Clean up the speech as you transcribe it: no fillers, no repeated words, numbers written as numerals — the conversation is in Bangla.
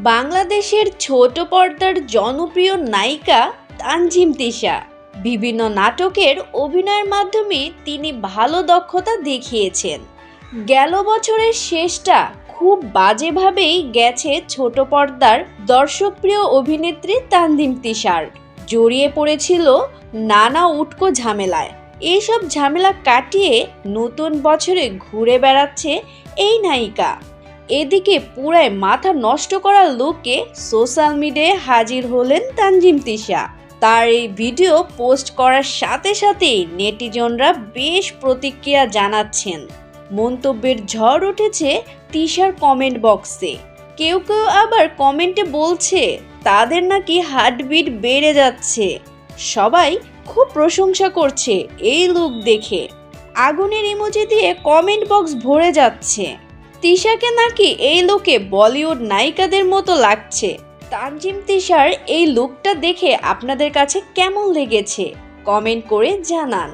বাংলাদেশের ছোট পর্দার জনপ্রিয় নায়িকা তানজিম তিশা। বিভিন্ন নাটকের অভিনয়ের মাধ্যমে তিনি ভালো দক্ষতা দেখিয়েছেন। গেল বছরের শেষটা খুব বাজেভাবেই গেছে ছোট পর্দার দর্শকপ্রিয় অভিনেত্রী তানজিম তিশার। জড়িয়ে পড়েছিল নানা উটকো ঝামেলায়। এইসব ঝামেলা কাটিয়ে নতুন বছরে ঘুরে বেড়াচ্ছে এই নায়িকা। এদিকে পুরায় মাথা নষ্ট করা লুকে সোশ্যাল মিডিয়ায় হাজির হলেন তানজিম তিশা। তার এই ভিডিও পোস্ট করার সাথে সাথেই নেটিজনরা বেশ প্রতিক্রিয়া জানাচ্ছেন। মন্তব্যের ঝড় উঠেছে তিশার কমেন্ট বক্সে। কেউ কেউ আবার কমেন্টে বলছে তাদের নাকি হার্টবিট বেড়ে যাচ্ছে। সবাই খুব প্রশংসা করছে এই লুক দেখে। আগুনের ইমোজি দিয়ে কমেন্ট বক্স ভরে যাচ্ছে। তিশাকে নাকি এই লুকে বলিউড নায়িকাদের মতো লাগছে। তানজিম তিশার এই লুকটা দেখে আপনাদের কাছে কেমন লেগেছে কমেন্ট করে জানান।